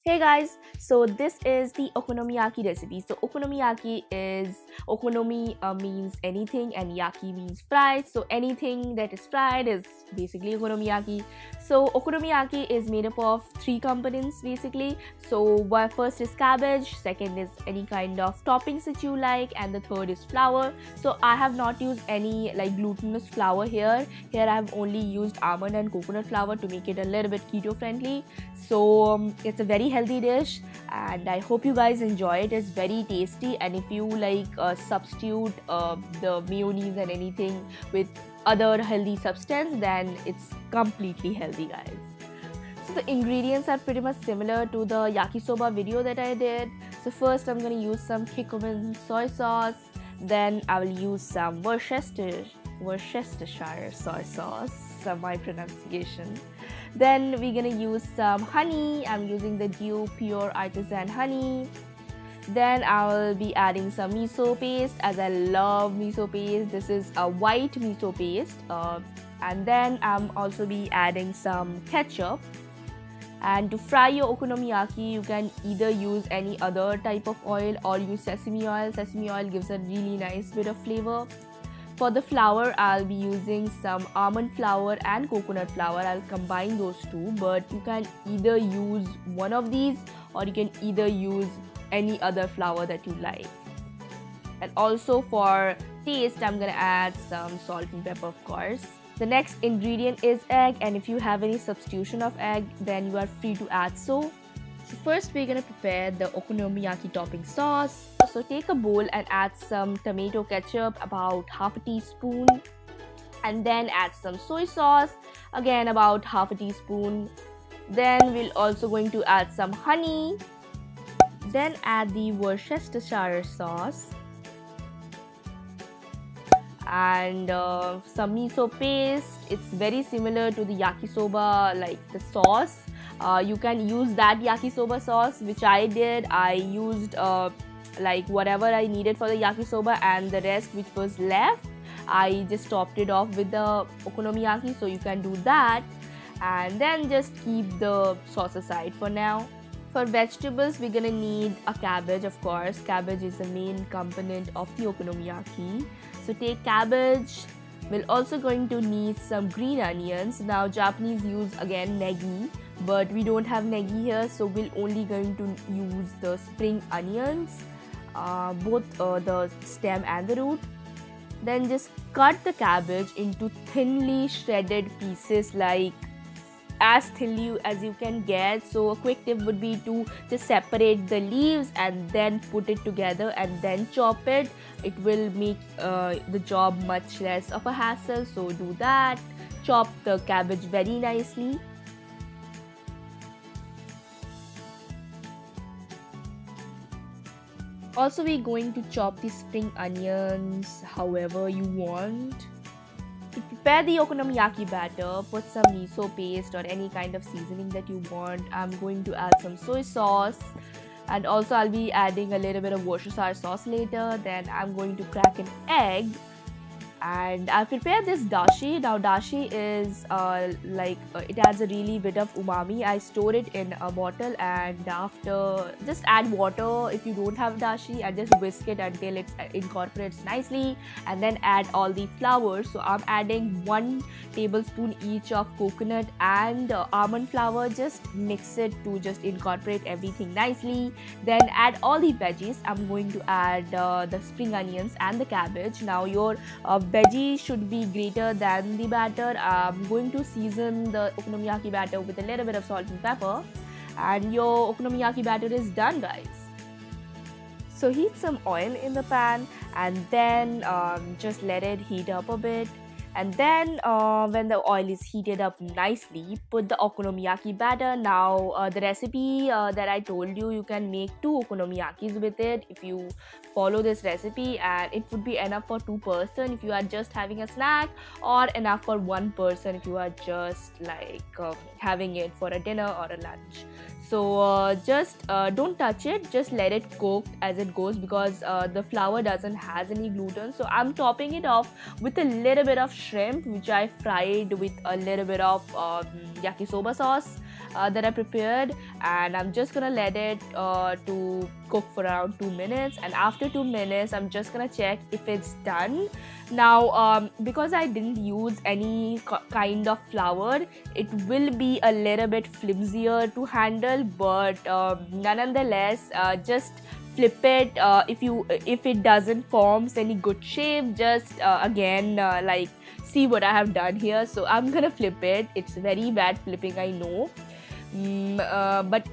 Hey guys, so this is the okonomiyaki recipe. So okonomiyaki is okonomi means anything and yaki means fried. So anything that is fried is basically okonomiyaki. So okonomiyaki is made up of three components basically. So first is cabbage, second is any kind of toppings that you like, and the third is flour. So I have not used any like glutinous flour here. Here I have only used almond and coconut flour to make it a little bit keto friendly. So it's a very healthy dish and I hope you guys enjoy it. It's very tasty, and if you like substitute the mayonnaise and anything with other healthy substance, then it's completely healthy, guys. So the ingredients are pretty much similar to the yakisoba video that I did. So first I'm going to use some Kikkoman soy sauce, then I will use some Worcestershire soy sauce, my pronunciation. Then we're gonna use some honey. I'm using the pure artisan honey. Then I'll be adding some miso paste, as I love miso paste. This is a white miso paste. And then I'm also be adding some ketchup. And to fry your okonomiyaki, you can either use any other type of oil or use sesame oil. Sesame oil gives a really nice bit of flavor. For the flour, I'll be using some almond flour and coconut flour. I'll combine those two, but you can either use one of these or you can either use any other flour that you like. And also for taste, I'm gonna add some salt and pepper, of course. The next ingredient is egg, and if you have any substitution of egg, then you are free to add so. First, we're gonna prepare the okonomiyaki topping sauce. So take a bowl and add some tomato ketchup, about half a teaspoon, and then add some soy sauce, again about half a teaspoon. Then we're also going to add some honey. Then add the Worcestershire sauce and some miso paste. It's very similar to the yakisoba, like the sauce. You can use that yakisoba sauce, which I did. I used like whatever I needed for the yakisoba, and the rest which was left, I just topped it off with the okonomiyaki. So you can do that, and then just keep the sauce aside for now. For vegetables, we're gonna need a cabbage, of course. Cabbage is the main component of the okonomiyaki. So take cabbage. We're also going to need some green onions. Now Japanese use again negi, but we don't have negi here, so we're only going to use the spring onions, both the stem and the root. Then just cut the cabbage into thinly shredded pieces, like as thinly as you can get. So a quick tip would be to just separate the leaves and then put it together and then chop it. It will make the job much less of a hassle, so do that. Chop the cabbage very nicely. Also, we're going to chop the spring onions however you want. To prepare the okonomiyaki batter, put some miso paste or any kind of seasoning that you want. I'm going to add some soy sauce, and also I'll be adding a little bit of Worcestershire sauce later. Then I'm going to crack an egg, and I'll prepare this dashi. Now dashi is it adds a really bit of umami. I store it in a bottle, and after just add water if you don't have dashi, and just whisk it until it incorporates nicely, and then add all the flour. So I'm adding 1 tablespoon each of coconut and almond flour. Just mix it to just incorporate everything nicely. Then add all the veggies. I'm going to add the spring onions and the cabbage. Now your veggie should be greater than the batter. I'm going to season the okonomiyaki batter with a little bit of salt and pepper, and your okonomiyaki batter is done, guys. So heat some oil in the pan, and then just let it heat up a bit. And then when the oil is heated up nicely, put the okonomiyaki batter. Now the recipe that I told you, you can make 2 okonomiyakis with it if you follow this recipe, and it would be enough for 2 person if you are just having a snack, or enough for 1 person if you are just like having it for a dinner or a lunch. So just don't touch it, just let it cook as it goes, because the flour doesn't has any gluten. So I'm topping it off with a little bit of shrimp, which I fried with a little bit of yakisoba sauce. that I prepared, and I'm just gonna let it to cook for around 2 minutes. And after 2 minutes, I'm just gonna check if it's done. Now because I didn't use any kind of flour, it will be a little bit flimsier to handle, but nonetheless, just flip it. If it doesn't forms any good shape, just again like see what I have done here. So I'm gonna flip it. It's very bad flipping, I know, but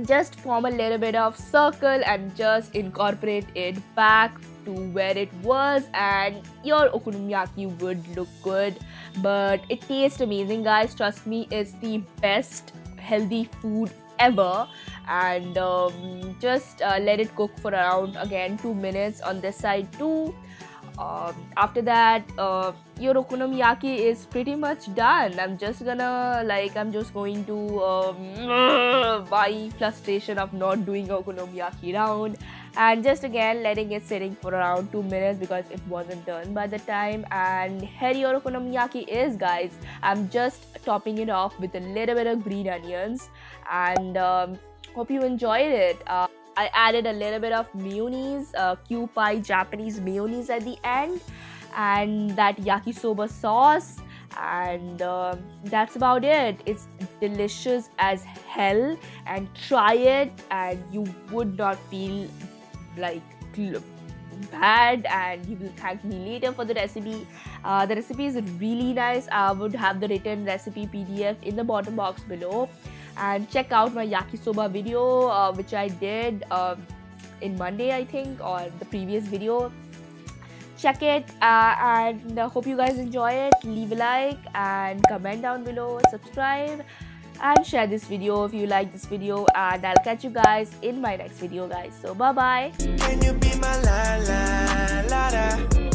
just form a little bit of circle and just incorporate it back to where it was, and your okonomiyaki would look good. But it tastes amazing, guys. Trust me, it's the best healthy food ever. And just let it cook for around again 2 minutes on this side too. After that, your okonomiyaki is pretty much done. I'm just going to my frustration of not doing okonomiyaki round, and just again letting it sitting for around 2 minutes because it wasn't done by the time. And here your okonomiyaki is, guys. I'm just topping it off with a little bit of green onions, and hope you enjoyed it. I added a little bit of mayonnaise, Kewpie Japanese mayonnaise at the end, and that yakisoba sauce, and that's about it. It's delicious as hell, and try it and you would not feel like bad, and you will thank me later for the recipe. The recipe is really nice. I would have the written recipe PDF in the bottom box below. And check out my yakisoba video which I did in Monday, I think, or the previous video. Check it, and hope you guys enjoy it. Leave a like and comment down below, subscribe and share this video if you like this video, and I'll catch you guys in my next video, guys. So bye bye. Can you be my la la la la?